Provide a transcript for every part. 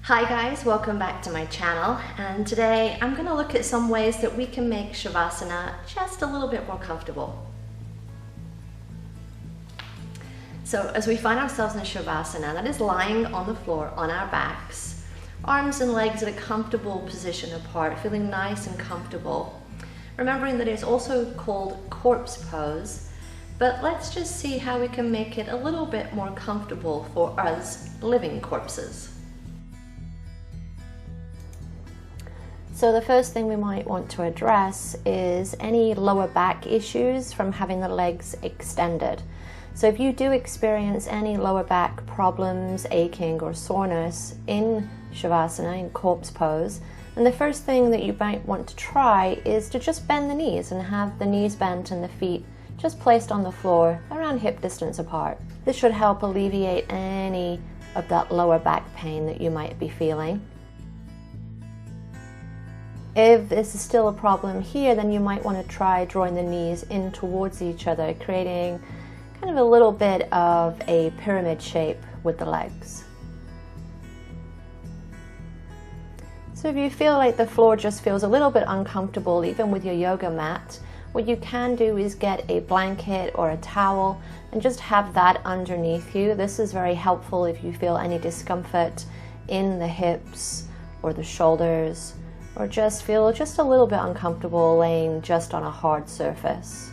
Hi guys, welcome back to my channel, and today I'm going to look at some ways that we can make Shavasana just a little bit more comfortable. So as we find ourselves in Shavasana, that is lying on the floor on our backs, arms and legs at a comfortable position apart, feeling nice and comfortable. Remembering that it's also called corpse pose, but let's just see how we can make it a little bit more comfortable for us living corpses. So the first thing we might want to address is any lower back issues from having the legs extended. So if you do experience any lower back problems, aching or soreness in Shavasana, in corpse pose, then the first thing that you might want to try is to just bend the knees and have the knees bent and the feet just placed on the floor around hip distance apart. This should help alleviate any of that lower back pain that you might be feeling. If this is still a problem here, then you might want to try drawing the knees in towards each other, creating kind of a little bit of a pyramid shape with the legs. So if you feel like the floor just feels a little bit uncomfortable, even with your yoga mat, what you can do is get a blanket or a towel and just have that underneath you. This is very helpful if you feel any discomfort in the hips or the shoulders, or just feel just a little bit uncomfortable laying just on a hard surface.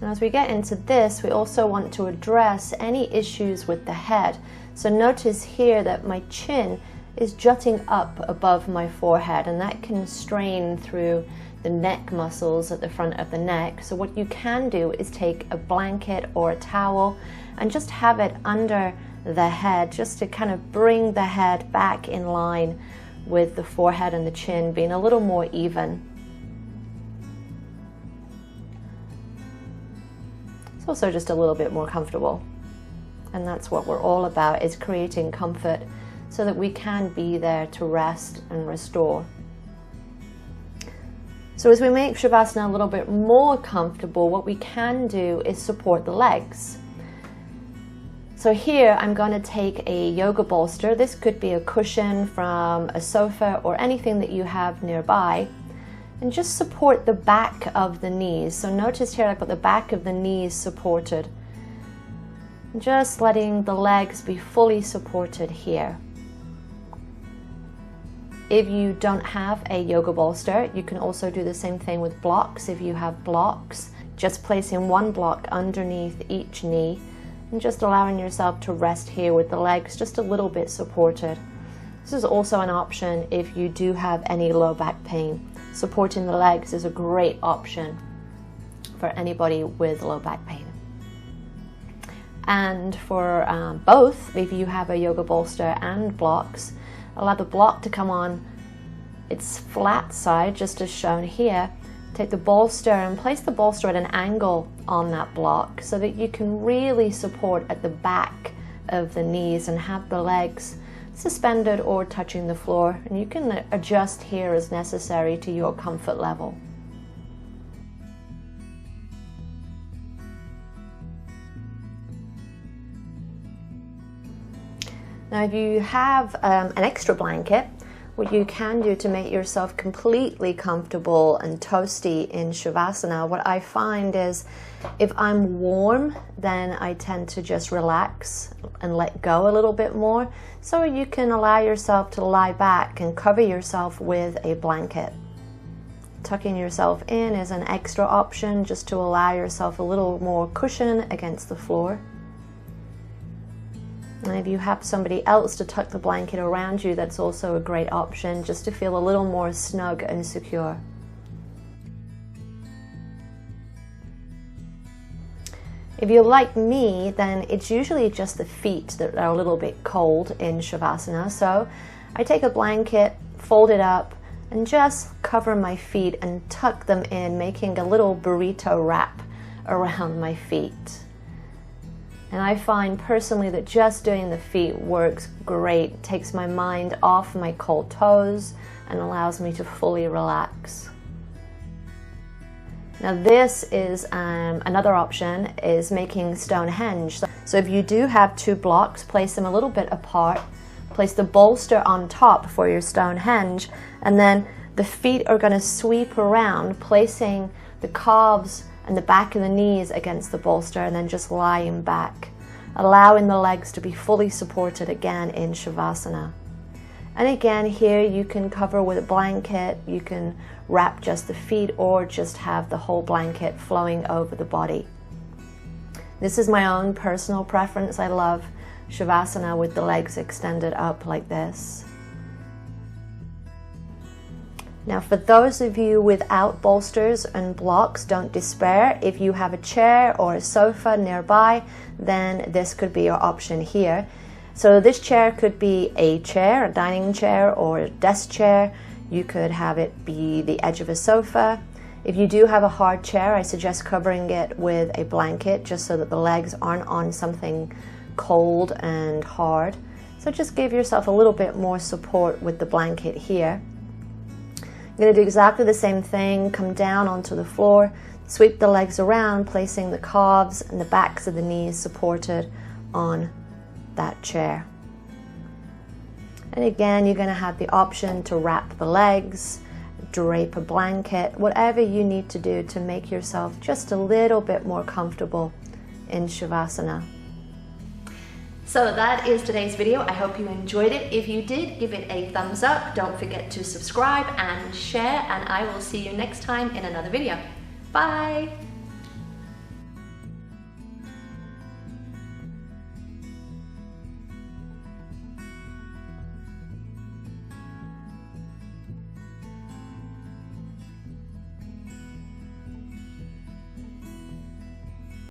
Now as we get into this, we also want to address any issues with the head. So notice here that my chin is jutting up above my forehead, and that can strain through the neck muscles at the front of the neck. So what you can do is take a blanket or a towel and just have it under the head, just to kind of bring the head back in line with the forehead and the chin being a little more even. It's also just a little bit more comfortable, and that's what we're all about, is creating comfort so that we can be there to rest and restore. So as we make Shavasana a little bit more comfortable, what we can do is support the legs. So here I'm going to take a yoga bolster. This could be a cushion from a sofa or anything that you have nearby, and just support the back of the knees. So notice here I've got the back of the knees supported. Just letting the legs be fully supported here. If you don't have a yoga bolster, you can also do the same thing with blocks. If you have blocks, just placing one block underneath each knee and just allowing yourself to rest here with the legs just a little bit supported. This is also an option if you do have any low back pain. Supporting the legs is a great option for anybody with low back pain. And for both, if you have a yoga bolster and blocks, allow the block to come on its flat side, just as shown here. Take the bolster and place the bolster at an angle on that block so that you can really support at the back of the knees and have the legs suspended or touching the floor. And you can adjust here as necessary to your comfort level. Now if you have an extra blanket, what you can do to make yourself completely comfortable and toasty in Shavasana, what I find is if I'm warm, then I tend to just relax and let go a little bit more. So you can allow yourself to lie back and cover yourself with a blanket. Tucking yourself in is an extra option, just to allow yourself a little more cushion against the floor. And if you have somebody else to tuck the blanket around you, that's also a great option, just to feel a little more snug and secure. If you're like me, then it's usually just the feet that are a little bit cold in Shavasana. So I take a blanket, fold it up, and just cover my feet and tuck them in, making a little burrito wrap around my feet. And I find personally that just doing the feet works great. It takes my mind off my cold toes and allows me to fully relax. Now this is another option, is making Stonehenge. So if you do have two blocks, place them a little bit apart, place the bolster on top for your Stonehenge, and then the feet are going to sweep around, placing the calves and the back of the knees against the bolster, and then just lying back, allowing the legs to be fully supported again in Savasana. And again, here you can cover with a blanket, you can wrap just the feet, or just have the whole blanket flowing over the body. This is my own personal preference. I love Shavasana with the legs extended up like this. Now for those of you without bolsters and blocks, don't despair. If you have a chair or a sofa nearby, then this could be your option here. So this chair could be a chair, a dining chair, or a desk chair. You could have it be the edge of a sofa. If you do have a hard chair, I suggest covering it with a blanket just so that the legs aren't on something cold and hard. So just give yourself a little bit more support with the blanket here. You're going to do exactly the same thing. Come down onto the floor, sweep the legs around, placing the calves and the backs of the knees supported on that chair. And again, you're going to have the option to wrap the legs, drape a blanket, whatever you need to do to make yourself just a little bit more comfortable in Shavasana. So that is today's video. I hope you enjoyed it. If you did, give it a thumbs up. Don't forget to subscribe and share, and I will see you next time in another video. Bye!